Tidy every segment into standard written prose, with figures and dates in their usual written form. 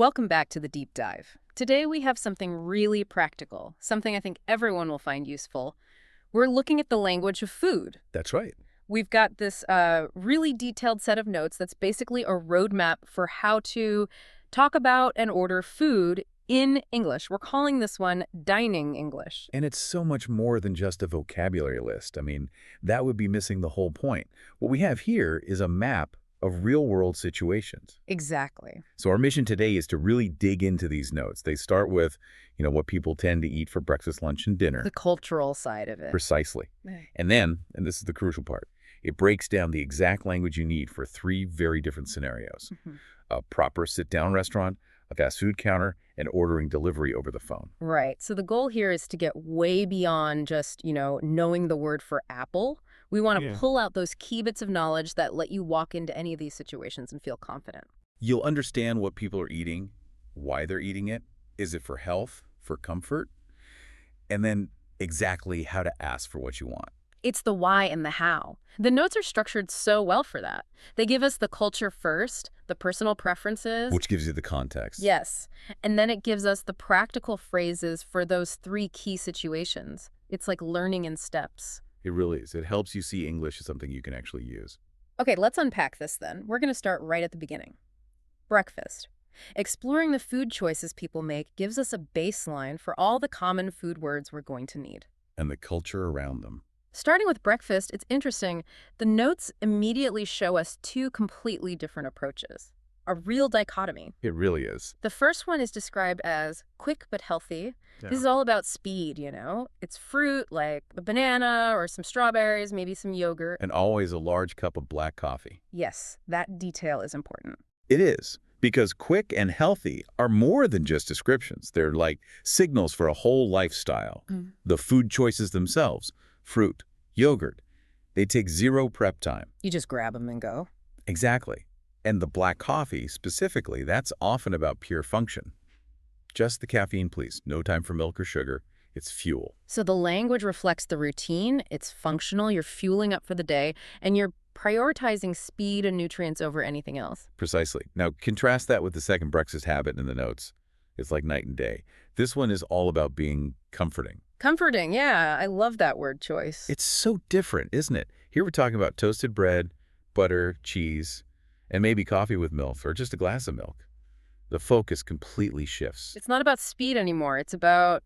Welcome back to the deep dive. Today we have something really practical, something I think everyone will find useful. We're looking at the language of food. That's right. We've got this really detailed set of notes that's basically a roadmap for how to talk about and order food in English. We're calling this one dining English. And it's so much more than just a vocabulary list. I mean, that would be missing the whole point. What we have here is a map of real-world situations. Exactly. So our mission today is to really dig into these notes. They start with, what people tend to eat for breakfast, lunch, and dinner. The cultural side of it. Precisely. Right. And then, and this is the crucial part, it breaks down the exact language you need for three very different scenarios. A proper sit-down restaurant, a fast food counter, and ordering delivery over the phone. Right. So the goal here is to get way beyond just, knowing the word for apple. We want to pull out those key bits of knowledge that let you walk into any of these situations and feel confident. You'll understand what people are eating, why they're eating it, is it for health, for comfort, and then exactly how to ask for what you want. It's the why and the how. The notes are structured so well for that. They give us the culture first, the personal preferences. Which gives you the context. Yes. And then it gives us the practical phrases for those three key situations. It's like learning in steps. It really is. It helps you see English as something you can actually use. Okay, let's unpack this then. We're going to start right at the beginning. Breakfast. Exploring the food choices people make gives us a baseline for all the common food words we're going to need. And the culture around them. Starting with breakfast, it's interesting. The notes immediately show us two completely different approaches. A real dichotomy. It really is. The first one is described as quick but healthy. Yeah. This is all about speed, It's fruit, like a banana or some strawberries, maybe some yogurt. And always a large cup of black coffee. Yes, that detail is important. It is, because quick and healthy are more than just descriptions. They're like signals for a whole lifestyle. The food choices themselves, fruit, yogurt, they take zero prep time. You just grab them and go. Exactly. And the black coffee, specifically, that's often about pure function. Just the caffeine, please. No time for milk or sugar. It's fuel. So the language reflects the routine. It's functional. You're fueling up for the day, and you're prioritizing speed and nutrients over anything else. Precisely. Now, contrast that with the second breakfast habit in the notes. It's like night and day. This one is all about being comforting. Comforting, yeah. I love that word choice. It's so different, isn't it? Here we're talking about toasted bread, butter, cheese, and maybe coffee with milk or just a glass of milk. The focus completely shifts. It's not about speed anymore. It's about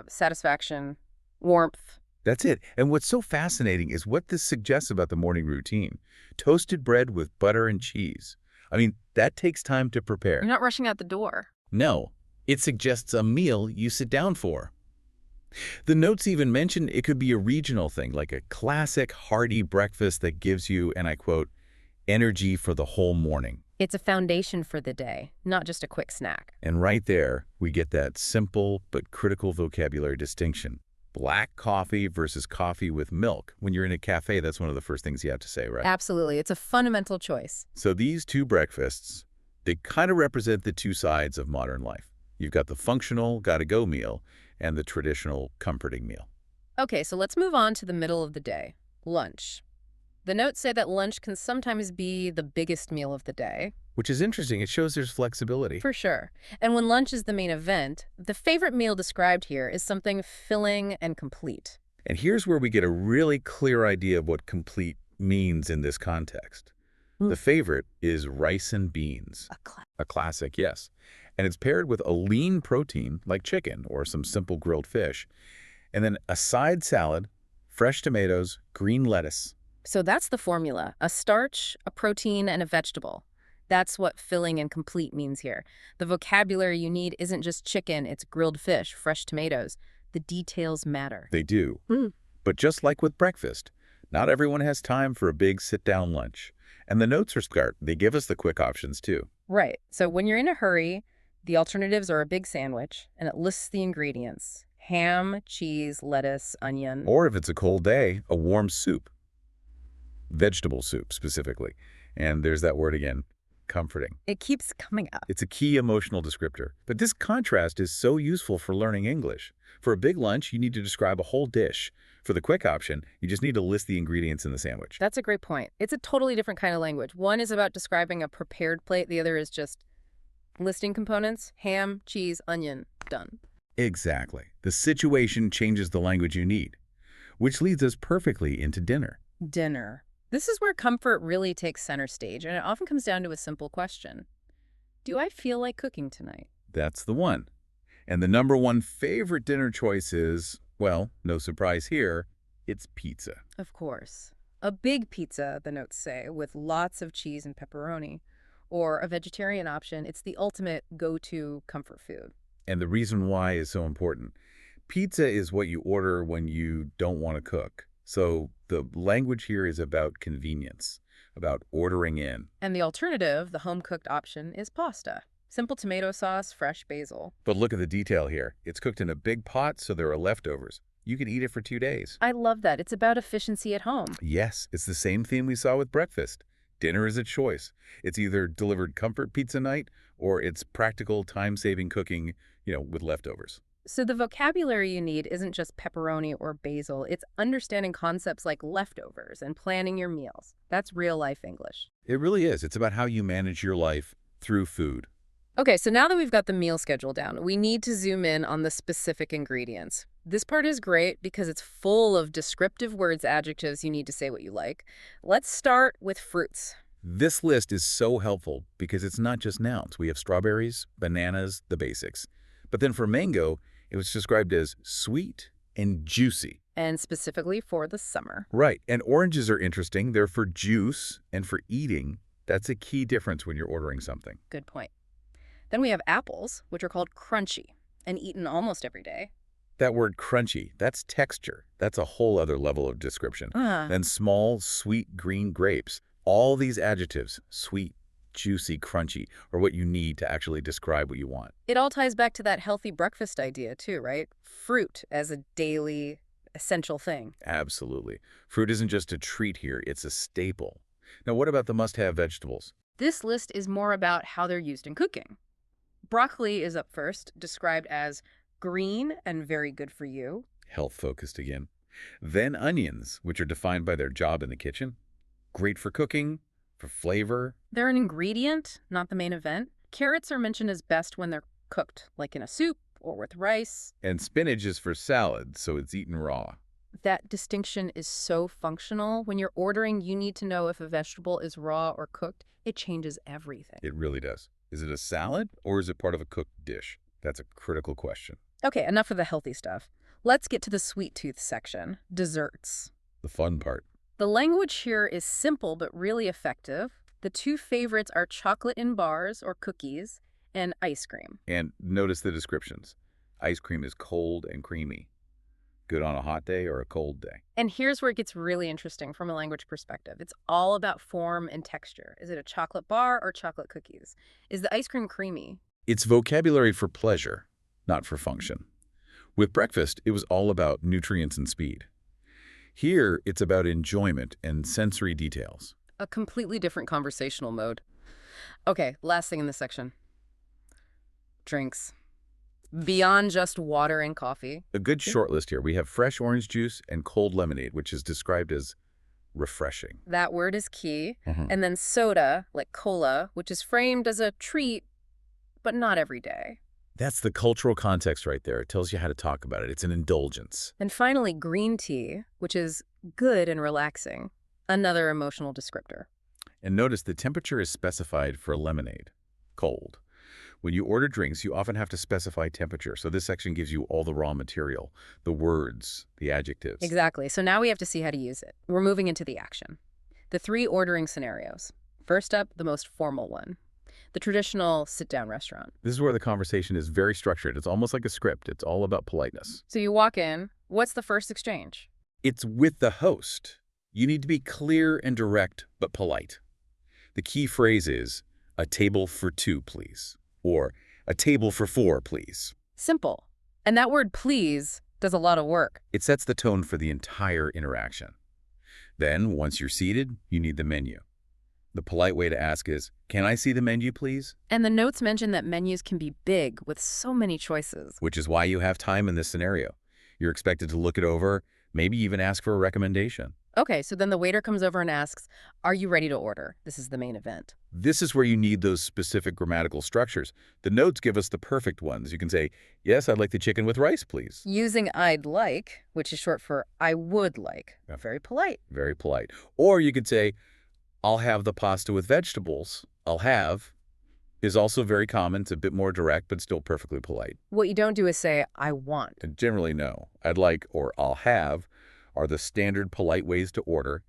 satisfaction, warmth. That's it. And what's so fascinating is what this suggests about the morning routine. Toasted bread with butter and cheese. I mean, that takes time to prepare. You're not rushing out the door. No, it suggests a meal you sit down for. The notes even mention it could be a regional thing, like a classic hearty breakfast that gives you, and I quote, energy for the whole morning. It's a foundation for the day, not just a quick snack. And right there, we get that simple but critical vocabulary distinction. Black coffee versus coffee with milk. When you're in a cafe, that's one of the first things you have to say, right? Absolutely. It's a fundamental choice. So these two breakfasts, they kind of represent the two sides of modern life. You've got the functional, gotta-go meal and the traditional, comforting meal. Okay, so let's move on to the middle of the day, lunch. The notes say that lunch can sometimes be the biggest meal of the day. Which is interesting. It shows there's flexibility. For sure. And when lunch is the main event, the favorite meal described here is something filling and complete. And here's where we get a really clear idea of what complete means in this context. The favorite is rice and beans. A classic, yes. And it's paired with a lean protein like chicken or some simple grilled fish. And then a side salad, fresh tomatoes, green lettuce. So that's the formula. A starch, a protein, and a vegetable. That's what filling and complete means here. The vocabulary you need isn't just chicken, it's grilled fish, fresh tomatoes. The details matter. They do. But just like with breakfast, not everyone has time for a big sit-down lunch. And the notes are smart. They give us the quick options too. Right. So when you're in a hurry, the alternatives are a big sandwich, and it lists the ingredients. Ham, cheese, lettuce, onion. Or if it's a cold day, a warm soup. Vegetable soup, specifically. And there's that word again, comforting. It keeps coming up. It's a key emotional descriptor. But this contrast is so useful for learning English. For a big lunch, you need to describe a whole dish. For the quick option, you just need to list the ingredients in the sandwich. That's a great point. It's a totally different kind of language. One is about describing a prepared plate. The other is just Listing components, ham, cheese, onion, done. Exactly. The situation changes the language you need, which leads us perfectly into dinner. Dinner. This is where comfort really takes center stage, and it often comes down to a simple question. Do I feel like cooking tonight? That's the one. And the number one favorite dinner choice is, well, no surprise here, it's pizza. Of course. A big pizza, the notes say, with lots of cheese and pepperoni. Or a vegetarian option, it's the ultimate go-to comfort food. And the reason why is so important. Pizza is what you order when you don't want to cook. So the language here is about convenience, about ordering in. And the alternative, the home-cooked option, is pasta. Simple tomato sauce, fresh basil. But look at the detail here. It's cooked in a big pot, so there are leftovers. You can eat it for 2 days. I love that. It's about efficiency at home. Yes, it's the same theme we saw with breakfast. Dinner is a choice. It's either delivered comfort pizza night or it's practical time-saving cooking, with leftovers. So the vocabulary you need isn't just pepperoni or basil. It's understanding concepts like leftovers and planning your meals. That's real-life English. It really is. It's about how you manage your life through food. Okay, so now that we've got the meal schedule down, we need to zoom in on the specific ingredients. This part is great because it's full of descriptive words, adjectives you need to say what you like. Let's start with fruits. This list is so helpful because it's not just nouns. We have strawberries, bananas, the basics. But then for mango, it was described as sweet and juicy. And specifically for the summer. Right. And oranges are interesting. They're for juice and for eating. That's a key difference when you're ordering something. Good point. Then we have apples, which are called crunchy and eaten almost every day. That word crunchy, that's texture. That's a whole other level of description. Then small, sweet green grapes. All these adjectives, sweet, juicy, crunchy, are what you need to actually describe what you want. It all ties back to that healthy breakfast idea too, right? Fruit as a daily essential thing. Absolutely. Fruit isn't just a treat here, it's a staple. Now, what about the must-have vegetables? This list is more about how they're used in cooking. Broccoli is up first, described as green and very good for you. Health-focused again. Then onions, which are defined by their job in the kitchen. Great for cooking, for flavor. They're an ingredient, not the main event. Carrots are mentioned as best when they're cooked, like in a soup or with rice. And spinach is for salad, so it's eaten raw. That distinction is so functional. When you're ordering, you need to know if a vegetable is raw or cooked. It changes everything. It really does. Is it a salad or is it part of a cooked dish? That's a critical question. Okay, enough of the healthy stuff. Let's get to the sweet tooth section, desserts. The fun part. The language here is simple but really effective. The two favorites are chocolate in bars or cookies and ice cream. And notice the descriptions. Ice cream is cold and creamy. Good on a hot day or a cold day. And here's where it gets really interesting from a language perspective. It's all about form and texture. Is it a chocolate bar or chocolate cookies? Is the ice cream creamy? It's vocabulary for pleasure, not for function. With breakfast, it was all about nutrients and speed. Here, it's about enjoyment and sensory details. A completely different conversational mode. Okay, last thing in this section. Drinks. Beyond just water and coffee. A good short list here. We have fresh orange juice and cold lemonade, which is described as refreshing. That word is key. And then soda, like cola, which is framed as a treat, but not every day. That's the cultural context right there. It tells you how to talk about it. It's an indulgence. And finally, green tea, which is good and relaxing. Another emotional descriptor. And notice the temperature is specified for lemonade, cold. When you order drinks, you often have to specify temperature. So this section gives you all the raw material, the words, the adjectives. Exactly. So now we have to see how to use it. We're moving into the action. The 3 ordering scenarios. First up, the most formal one. The traditional sit-down restaurant. This is where the conversation is very structured. It's almost like a script. It's all about politeness. So you walk in. What's the first exchange? It's with the host. You need to be clear and direct, but polite. The key phrase is, "A table for 2, please." Or, "A table for 4, please." Simple. And that word please does a lot of work. It sets the tone for the entire interaction. Then, once you're seated, you need the menu. The polite way to ask is, "Can I see the menu, please?" And the notes mention that menus can be big with so many choices. Which is why you have time in this scenario. You're expected to look it over, maybe even ask for a recommendation. Okay, so then the waiter comes over and asks, "Are you ready to order?" This is the main event. This is where you need those specific grammatical structures. The notes give us the perfect ones. You can say, yes, I'd like the chicken with rice, please. Using "I'd like," which is short for "I would like." Yeah. Very polite. Very polite. Or you could say, I'll have the pasta with vegetables. I'll have is also very common. It's a bit more direct, but still perfectly polite. What you don't do is say, "I want." And generally, no. I'd like or I'll have are the standard polite ways to order,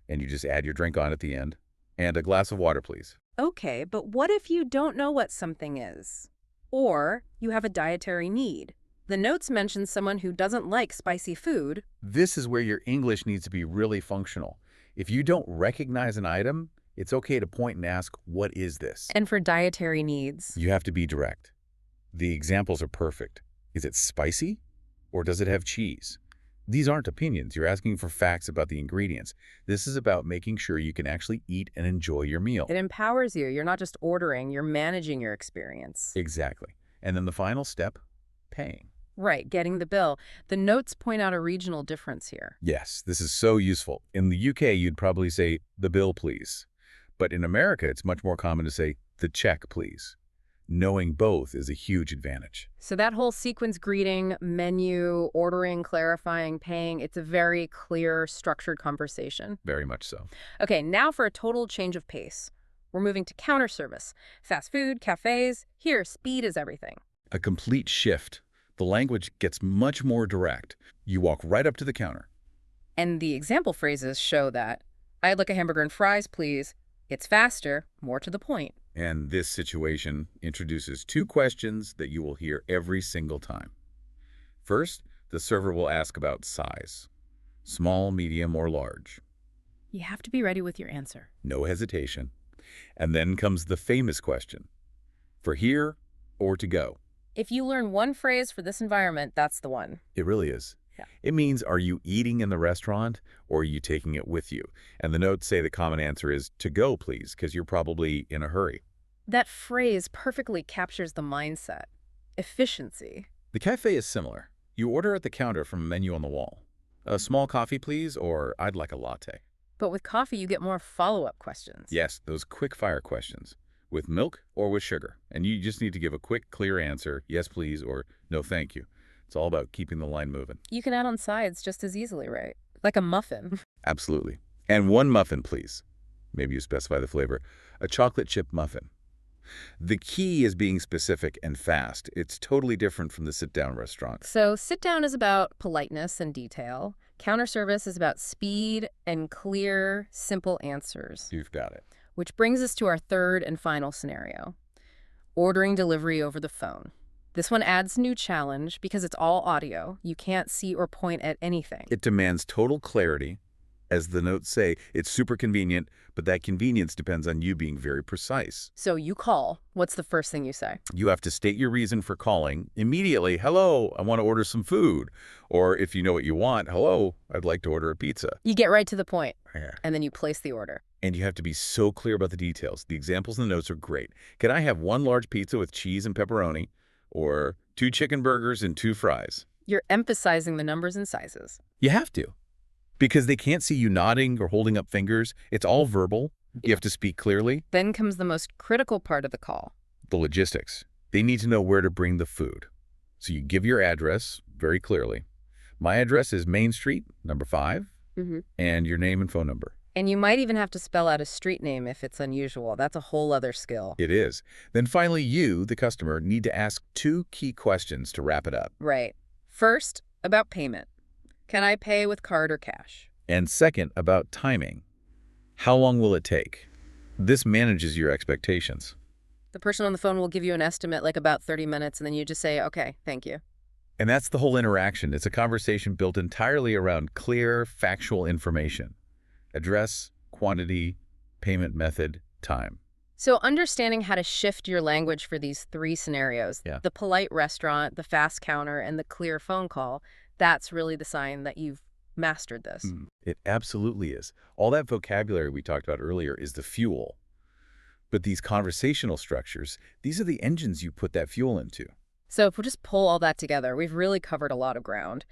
and you just add your drink on at the end. And a glass of water, please. Okay, but what if you don't know what something is? Or you have a dietary need? The notes mention someone who doesn't like spicy food. This is where your English needs to be really functional. If you don't recognize an item, it's okay to point and ask, what is this? And for dietary needs, You have to be direct. The examples are perfect. Is it spicy or does it have cheese? These aren't opinions. You're asking for facts about the ingredients. This is about making sure you can actually eat and enjoy your meal. it empowers you. You're not just ordering, you're managing your experience. Exactly. And then the final step, paying. Right, getting the bill. The notes point out a regional difference here. Yes, this is so useful. In the UK, you'd probably say, the bill, please. But in America, it's much more common to say, the check, please. Knowing both is a huge advantage. So that whole sequence, greeting, menu, ordering, clarifying, paying, it's a very clear, structured conversation. Very much so. Okay, now for a total change of pace. We're moving to counter service. Fast food, cafes. Here, speed is everything. A complete shift. The language gets much more direct. You walk right up to the counter. And the example phrases show that. "I'd like a hamburger and fries, please." It's faster, more to the point. And this situation introduces two questions that you will hear every single time. First, the server will ask about size. Small, medium, or large. You have to be ready with your answer. No hesitation. And then comes the famous question. For here or to go? If you learn one phrase for this environment, that's the one. It really is. Yeah. It means, are you eating in the restaurant or are you taking it with you? And the notes say the common answer is to go, please, because you're probably in a hurry. That phrase perfectly captures the mindset. Efficiency. The cafe is similar. You order at the counter from a menu on the wall. A small coffee, please, or I'd like a latte. But with coffee, you get more follow-up questions. Yes, those quick-fire questions. With milk or with sugar. And you just need to give a quick, clear answer, yes, please, or no, thank you. It's all about keeping the line moving. You can add on sides just as easily, right? Like a muffin. Absolutely. And one muffin, please. Maybe you specify the flavor. A chocolate chip muffin. The key is being specific and fast. It's totally different from the sit-down restaurant. So sit-down is about politeness and detail. Counter service is about speed and clear, simple answers. You've got it. Which brings us to our third and final scenario. Ordering delivery over the phone. This one adds new challenge because it's all audio. You can't see or point at anything. It demands total clarity. As the notes say, it's super convenient, but that convenience depends on you being very precise. So you call. What's the first thing you say? You have to state your reason for calling immediately. Hello, I want to order some food. Or if you know what you want, hello, I'd like to order a pizza. You get right to the point, Yeah. and then you place the order. And you have to be so clear about the details. The examples in the notes are great. Can I have one large pizza with cheese and pepperoni? Or 2 chicken burgers and 2 fries? You're emphasizing the numbers and sizes. You have to. Because they can't see you nodding or holding up fingers. It's all verbal. You have to speak clearly. Then comes the most critical part of the call. The logistics. They need to know where to bring the food. So you give your address very clearly. My address is Main Street, number 5, and your name and phone number. And you might even have to spell out a street name if it's unusual. That's a whole other skill. It is. Then finally, you, the customer, need to ask 2 key questions to wrap it up. Right. First, about payment. Can I pay with card or cash? And second, about timing. How long will it take? This manages your expectations. The person on the phone will give you an estimate, like about 30 minutes, and then you just say, okay, thank you. And that's the whole interaction. It's a conversation built entirely around clear, factual information. Address, quantity, payment method, time. So understanding how to shift your language for these 3 scenarios, the polite restaurant, the fast counter, and the clear phone call, that's really the sign that you've mastered this. It absolutely is. All that vocabulary we talked about earlier is the fuel. But these conversational structures, these are the engines you put that fuel into. So if we just pull all that together, we've really covered a lot of ground.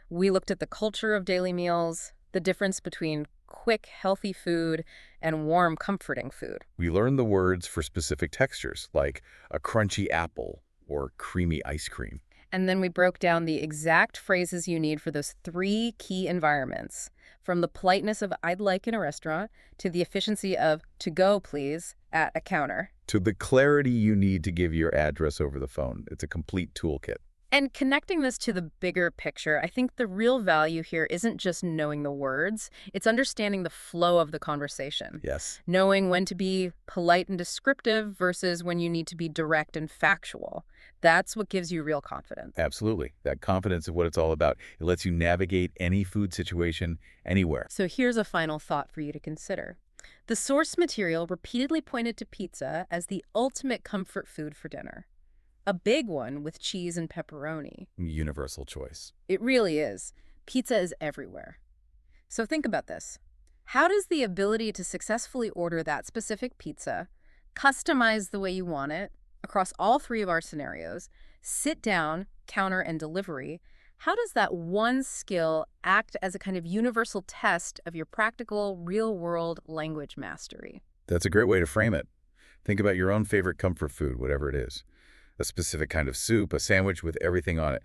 We looked at the culture of daily meals, the difference between quick, healthy food and warm, comforting food. We learn the words for specific textures, like a crunchy apple or creamy ice cream. And then we broke down the exact phrases you need for those three key environments, from the politeness of "I'd like" in a restaurant to the efficiency of "to go, please" at a counter. To the clarity you need to give your address over the phone. It's a complete toolkit. And connecting this to the bigger picture, I think the real value here isn't just knowing the words, it's understanding the flow of the conversation. Yes. Knowing when to be polite and descriptive versus when you need to be direct and factual. That's what gives you real confidence. Absolutely. That confidence is what it's all about. It lets you navigate any food situation anywhere. So here's a final thought for you to consider. The source material repeatedly pointed to pizza as the ultimate comfort food for dinner. A big one with cheese and pepperoni. Universal choice. It really is. Pizza is everywhere. So think about this. How does the ability to successfully order that specific pizza, customize the way you want it, across all three of our scenarios, sit down, counter, and delivery, how does that one skill act as a kind of universal test of your practical, real-world language mastery? That's a great way to frame it. Think about your own favorite comfort food, whatever it is. A specific kind of soup, a sandwich with everything on it.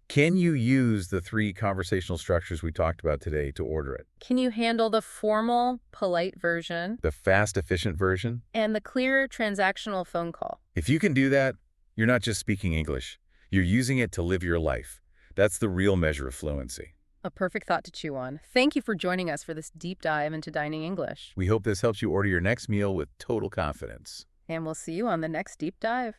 Can you use the three conversational structures we talked about today to order it? Can you handle the formal, polite version The fast, efficient version? and the clear, transactional phone call? If you can do that, you're not just speaking English. You're using it to live your life. That's the real measure of fluency. A perfect thought to chew on. Thank you for joining us for this deep dive into dining English. We hope this helps you order your next meal with total confidence. And we'll see you on the next deep dive.